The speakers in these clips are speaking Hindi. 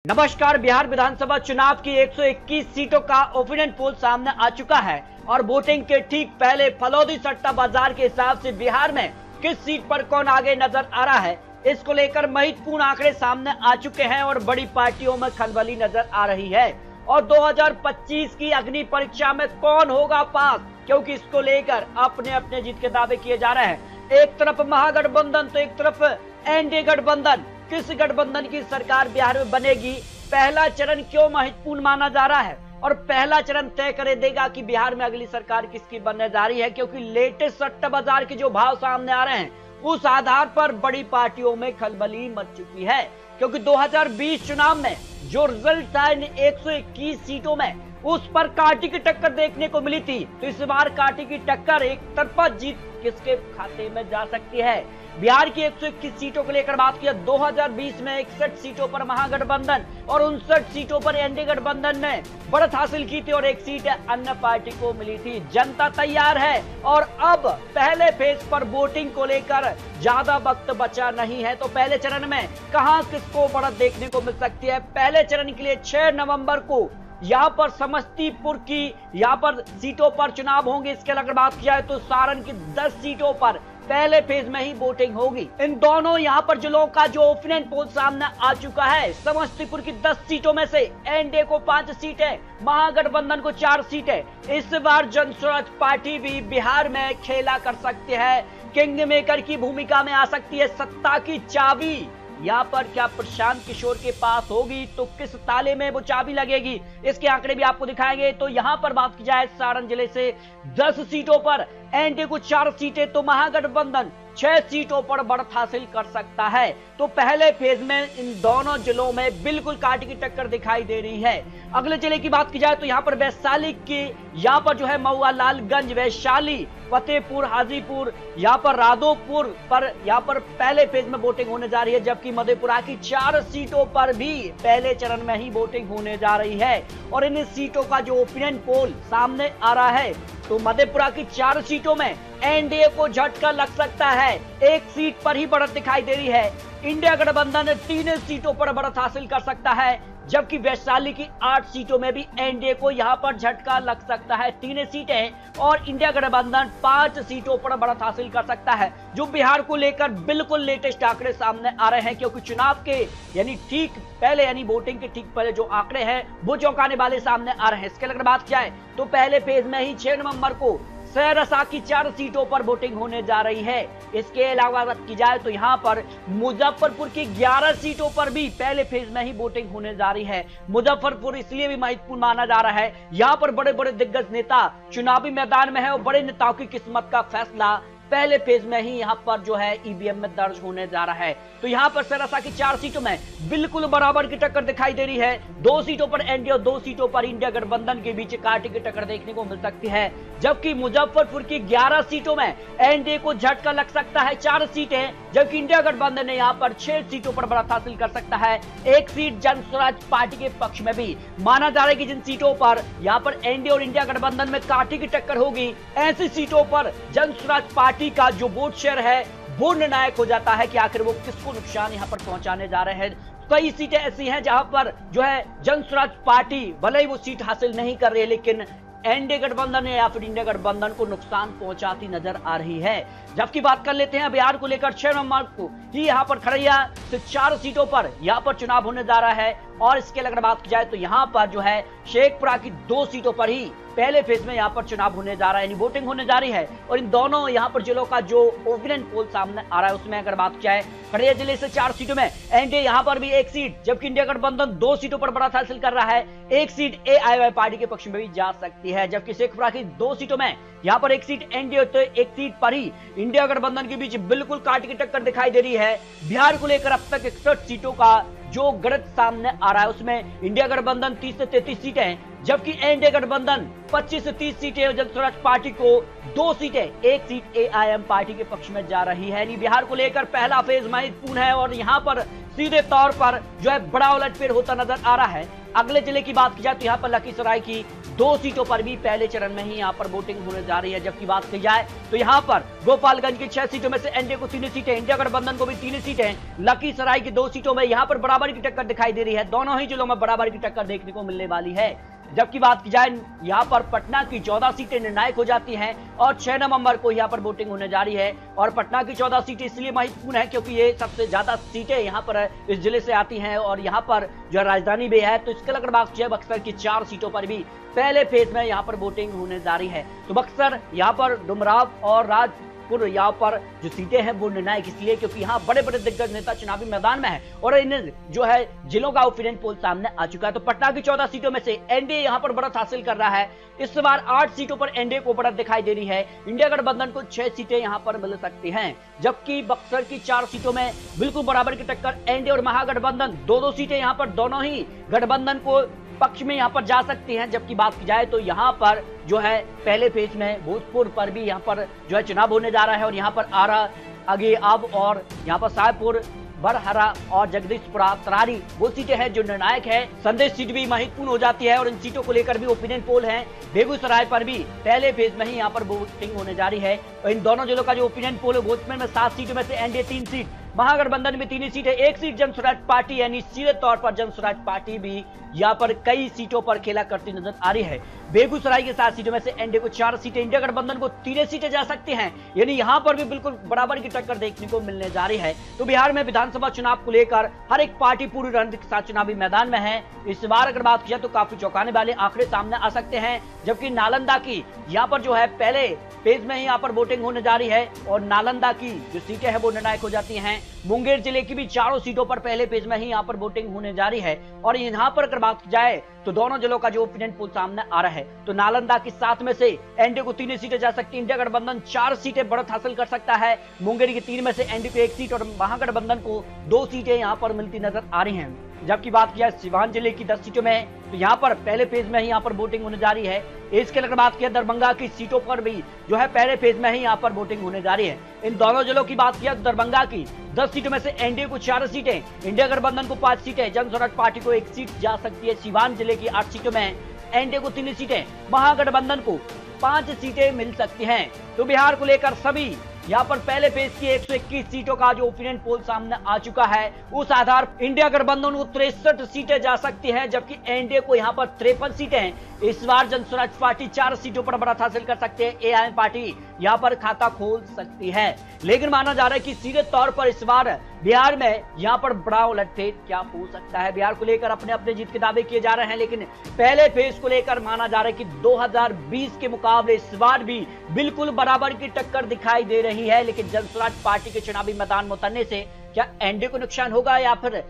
नमस्कार। बिहार विधानसभा चुनाव की 121 सीटों का ओपिनियन पोल सामने आ चुका है और वोटिंग के ठीक पहले फलौदी सट्टा बाजार के हिसाब से बिहार में किस सीट पर कौन आगे नजर आ रहा है, इसको लेकर महत्वपूर्ण आंकड़े सामने आ चुके हैं और बड़ी पार्टियों में खलबली नजर आ रही है। और 2025 की अग्नि परीक्षा में कौन होगा पास, क्योंकि इसको लेकर अपने अपने जीत के दावे किए जा रहे हैं। एक तरफ महागठबंधन तो एक तरफ एनडीए गठबंधन। किस गठबंधन की सरकार बिहार में बनेगी, पहला चरण क्यों महत्वपूर्ण माना जा रहा है और पहला चरण तय कर देगा कि बिहार में अगली सरकार किसकी बनने जा रही है। क्योंकि लेटेस्ट सट्टा बाजार के जो भाव सामने आ रहे हैं उस आधार पर बड़ी पार्टियों में खलबली मच चुकी है। क्योंकि 2020 चुनाव में जो रिजल्ट था इन 121 सीटों में उस पर कांटे की टक्कर देखने को मिली थी, तो इस बार कांटे की टक्कर एक तरफा जीत किसके खाते में जा सकती है। बिहार की 121 सीटों को लेकर बात किया, 2020 में 61 सीटों पर महागठबंधन और 59 सीटों पर एनडीए गठबंधन ने बढ़त हासिल की थी और एक सीट अन्य पार्टी को मिली थी। जनता तैयार है और अब पहले फेज पर वोटिंग को लेकर ज्यादा वक्त बचा नहीं है। तो पहले चरण में कहां किसको बढ़त देखने को मिल सकती है। पहले चरण के लिए 6 नवंबर को यहाँ पर समस्तीपुर की यहाँ पर सीटों पर चुनाव होंगे। इसके अगर बात किया जाए तो सारण की 10 सीटों पर पहले फेज में ही वोटिंग होगी। इन दोनों यहाँ पर जिलों का जो ओपिनियन पोल सामने आ चुका है, समस्तीपुर की 10 सीटों में से एनडीए को 5 सीटें, महागठबंधन को 4 सीटें। इस बार जनस्वराज पार्टी भी बिहार में खेला कर सकती है, किंग मेकर की भूमिका में आ सकती है। सत्ता की चाबी यहाँ पर क्या प्रशांत किशोर के पास होगी, तो किस ताले में वो चाबी लगेगी, इसके आंकड़े भी आपको दिखाएंगे। तो यहाँ पर बात की जाए सारण जिले से 10 सीटों पर एनडीए को 4 सीटें तो महागठबंधन 6 सीटों पर बढ़त हासिल कर सकता है। तो पहले फेज में इन दोनों जिलों में बिल्कुल कांटे की टक्कर दिखाई दे रही है। अगले जिले की बात की जाए तो यहाँ पर वैशाली की यहाँ पर जो है महुआ लालगंज, वैशाली, फतेहपुर, हाजीपुर, यहाँ पर रादोपुर पर यहाँ पर पहले फेज में वोटिंग होने जा रही है। जबकि मधेपुरा की 4 सीटों पर भी पहले चरण में ही वोटिंग होने जा रही है। और इन सीटों का जो ओपिनियन पोल सामने आ रहा है तो मधेपुरा की 4 सीटों में एनडीए को झटका लग सकता है, एक सीट पर ही बढ़त दिखाई दे रही है। इंडिया गठबंधन 3 सीटों पर बढ़त हासिल कर सकता है, जबकि वैशाली की 8 सीटों में भी एनडीए को यहां पर झटका लग सकता है, 3 सीटें। और इंडिया गठबंधन 5 सीटों पर बढ़त हासिल कर सकता है, जो बिहार को लेकर बिल्कुल लेटेस्ट आंकड़े सामने आ रहे हैं। क्योंकि चुनाव के यानी ठीक पहले यानी वोटिंग के ठीक पहले जो आंकड़े हैं वो चौंकाने वाले सामने आ रहे हैं। इसके अगर बात किया जाए तो पहले फेज में ही 6 नवंबर को सहरसा की 4 सीटों पर वोटिंग होने जा रही है। इसके अलावा बात की जाए तो यहाँ पर मुजफ्फरपुर की 11 सीटों पर भी पहले फेज में ही वोटिंग होने जा रही है। मुजफ्फरपुर इसलिए भी महत्वपूर्ण माना जा रहा है, यहाँ पर बड़े बड़े दिग्गज नेता चुनावी मैदान में है और बड़े नेताओं की किस्मत का फैसला पहले फेज में ही यहाँ पर जो है ईवीएम में दर्ज होने जा रहा है। तो यहाँ पर सहरसा की 4 सीटों में बिल्कुल बराबर की टक्कर दिखाई दे रही है। 2 सीटों पर एनडीए और 2 सीटों पर इंडिया गठबंधन के बीच कांटे की टक्कर देखने को मिल सकती है। जबकि मुजफ्फरपुर की 11 सीटों में एनडीए को झटका लग सकता है, 4 सीटें, जबकि इंडिया गठबंधन ने यहाँ पर 6 सीटों पर बढ़त हासिल कर सकता है। एक सीट जनस्वराज पार्टी के पक्ष में भी माना जा रहा है कि जिन सीटों पर यहाँ पर एनडीए और इंडिया गठबंधन में कांटे की टक्कर होगी, ऐसी सीटों पर जनस्वराज पार्टी का जो वोट शेयर है वो निर्णायक हो जाता है कि आखिर वो किसको नुकसान यहां पर पहुंचाने जा रहे हैं। कई सीटें ऐसी हैं जहां पर जो है जनस्वराज पार्टी भले ही वो सीट हासिल नहीं कर रही है, लेकिन एनडीए गठबंधन या फिर इंडिया गठबंधन को नुकसान पहुंचाती नजर आ रही है। जबकि बात कर लेते हैं बिहार को लेकर 6 नवंबर को ही यहाँ पर खरैया से 4 सीटों पर यहाँ पर चुनाव होने जा रहा है। और इसके अगर बात की जाए तो यहाँ पर जो है शेखपुरा की 2 सीटों पर ही पहले फेज में यहाँ पर चुनाव होने जा रहा है, यानी वोटिंग होने जा रही है। और इन दोनों यहाँ पर जिलों का जो ओपिनियन पोल सामने आ रहा है उसमें अगर बात किया है खगड़िया जिले से 4 सीटों में एनडीए यहाँ पर भी 1 सीट, जबकि इंडिया गठबंधन 2 सीटों पर बढ़त हासिल कर रहा है। 1 सीट एआईवाई पार्टी के पक्ष में भी जा सकती है। जबकि शेखपुरा की 2 सीटों में यहाँ पर 1 सीट एनडीए तो 1 सीट पर ही इंडिया गठबंधन के बीच बिल्कुल कांटे की टक्कर दिखाई दे रही है। बिहार को लेकर अब तक 61 सीटों का जो गणित सामने आ रहा है उसमें इंडिया गठबंधन 30 से 33 सीटें, जबकि एनडीए गठबंधन 25 से 30 सीटें और जनता स्वराज पार्टी को 2 सीटें, 1 सीट एआईएम पार्टी के पक्ष में जा रही है। बिहार को लेकर पहला फेज महत्वपूर्ण है और यहां पर सीधे तौर पर जो है बड़ा उलटफेर होता नजर आ रहा है। अगले जिले की बात की जाए तो यहाँ पर लखीसराय की 2 सीटों पर भी पहले चरण में ही यहाँ पर वोटिंग होने जा रही है। जबकि बात की जाए तो यहाँ पर गोपालगंज की 6 सीटों में से एनडीए को 3 सीटें, इंडिया गठबंधन को भी 3 सीटें, लखीसराय की 2 सीटों में यहाँ पर बराबरी की टक्कर दिखाई दे रही है। दोनों ही जिलों में बराबरी की टक्कर देखने को मिलने वाली है। जबकि बात की जाए यहाँ पर पटना की 14 सीटें निर्णायक हो जाती हैं और 6 नवंबर को यहाँ पर वोटिंग होने जा रही है। और पटना की 14 सीटें इसलिए महत्वपूर्ण है क्योंकि ये सबसे ज्यादा सीटें यहाँ पर इस जिले से आती हैं और यहाँ पर जो राजधानी भी है। तो इसके अगर बात की जाए बक्सर की 4 सीटों पर भी पहले फेज में यहाँ पर वोटिंग होने जा रही है। तो बक्सर, यहाँ पर डुमराव और राजपुर यहाँ पर जो सीटें हैं वो निर्णायक इसलिए क्योंकि यहाँ बड़े बड़े दिग्गज नेता चुनावी मैदान में है और इन जो है जिलों का ओपिनियन पोल सामने आ चुका है। तो पटना की 14 सीटों में से एनडीए यहाँ पर बढ़त हासिल कर रहा है। इस बार 8 सीटों पर एनडीए को बढ़त दिखाई दे रही है। इंडिया गठबंधन को 6 सीटें यहाँ पर मिल सकती हैं, जबकि बक्सर की 4 सीटों में बिल्कुल बराबर की टक्कर एनडीए और महागठबंधन 2-2 सीटें यहाँ पर दोनों ही गठबंधन को पक्ष में यहाँ पर जा सकती हैं। जबकि बात की जाए तो यहाँ पर जो है पहले फेज में भोजपुर पर भी यहाँ पर जो है चुनाव होने जा रहा है और यहाँ पर आरा, अगेआब और यहाँ पर साहेबपुर, बरहरा और जगदीशपुरा, तरारी वो सीटें हैं जो निर्णायक है। संदेश सीट भी महत्वपूर्ण हो जाती है और इन सीटों को लेकर भी ओपिनियन पोल है। बेगूसराय पर भी पहले फेज में ही यहाँ पर वोटिंग होने जा रही है और इन दोनों जिलों का जो ओपिनियन पोल है, भोजपुर में 7 सीटों में से एनडीए 3 सीट, महागठबंधन में 3 सीटें, 1 सीट जन स्वराज पार्टी, यानी सीधे तौर पर जन स्वराज पार्टी भी यहाँ पर कई सीटों पर खेला करती नजर आ रही है। बेगूसराय के 7 सीटों में से एनडीए को 4 सीटें, इंडिया गठबंधन को 3 सीटें जा सकती हैं, यानी यहाँ पर भी बिल्कुल बराबर की टक्कर देखने को मिलने जा रही है। तो बिहार में विधानसभा चुनाव को लेकर हर एक पार्टी पूरी रणनीति के साथ चुनावी मैदान में है। इस बार अगर बात की जाए तो काफी चौंकाने वाले आंकड़े सामने आ सकते हैं। जबकि नालंदा की यहाँ पर जो है पहले फेज में ही यहाँ पर वोटिंग होने जा रही है और नालंदा की जो सीटें हैं वो निर्णायक हो जाती हैं। मुंगेर जिले की भी 4 सीटों पर पहले पेज में ही यहाँ पर वोटिंग होने जा रही है और यहाँ पर अगर बात की जाए तो दोनों जिलों का जो ओपिनियन पोल सामने आ रहा है तो नालंदा की 7 में से एनडीए को 3 सीटें जा सकती है, इंडिया गठबंधन 4 सीटें बढ़त हासिल कर सकता है, मुंगेर की 3 में से एनडीए को 1 सीट और महागठबंधन को 2 सीटें यहाँ पर मिलती नजर आ रही हैं। जबकि बात की जाए सीवान जिले की 10 सीटों में तो यहाँ पर पहले फेज में ही यहाँ पर वोटिंग होने जा रही है। इसके अगर बात की दरभंगा की सीटों पर भी जो है पहले फेज में ही यहाँ पर वोटिंग होने जा रही है। इन दोनों जिलों की बात किया तो दरभंगा की 10 सीटों में से एनडीए को 4 सीटें, इंडिया गठबंधन को 5 सीटें, जन स्वराज पार्टी को 1 सीट जा सकती है। सीवान जिले की 8 सीटों में एनडीए को 3 सीटें, महागठबंधन को 5 सीटें मिल सकती हैं। तो बिहार को लेकर सभी यहाँ पर पहले फेज की 121 सीटों का जो ओपिनियन पोल सामने आ चुका है, उस आधार इंडिया गठबंधन को 63 सीटें जा सकती हैं, जबकि एनडीए को यहाँ पर 53 सीटें। इस बार जन स्वराज पार्टी 4 सीटों पर बढ़त हासिल कर सकते हैं, एआईएम पार्टी यहाँ पर खाता खोल सकती है। लेकिन माना जा रहा है कि सीधे तौर पर इस बार बिहार में यहाँ पर बड़ा उलटफेर क्या हो सकता है। बिहार को लेकर अपने अपने जीत के दावे किए जा रहे हैं, लेकिन पहले फेज को लेकर माना जा रहा है कि 2020 के मुकाबले इस बार भी बिल्कुल बराबर की टक्कर दिखाई दे रही है। लेकिन जन स्वराज पार्टी के चुनावी मैदान में उतरने से क्या एनडीए को नुकसान होगा या फिर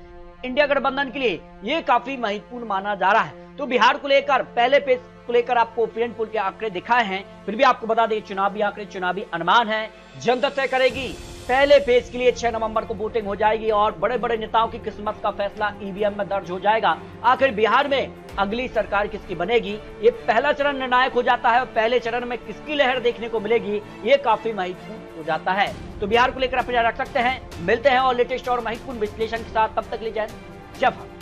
इंडिया गठबंधन के लिए ये काफी महत्वपूर्ण माना जा रहा है। तो बिहार को लेकर पहले पेज को लेकर आपको ओपिनियन पोल के आंकड़े दिखाए हैं, फिर भी आपको बता दें चुनावी आंकड़े, चुनावी अनुमान है, जनता तय करेगी। पहले फेज के लिए 6 नवंबर को वोटिंग हो जाएगी और बड़े बड़े नेताओं की किस्मत का फैसला ईवीएम में दर्ज हो जाएगा। आखिर बिहार में अगली सरकार किसकी बनेगी, ये पहला चरण निर्णायक हो जाता है और पहले चरण में किसकी लहर देखने को मिलेगी ये काफी महत्वपूर्ण हो जाता है। तो बिहार को लेकर आप रख सकते हैं। मिलते हैं और लेटेस्ट और महत्वपूर्ण विश्लेषण के साथ, तब तक ले जाए जय भारत।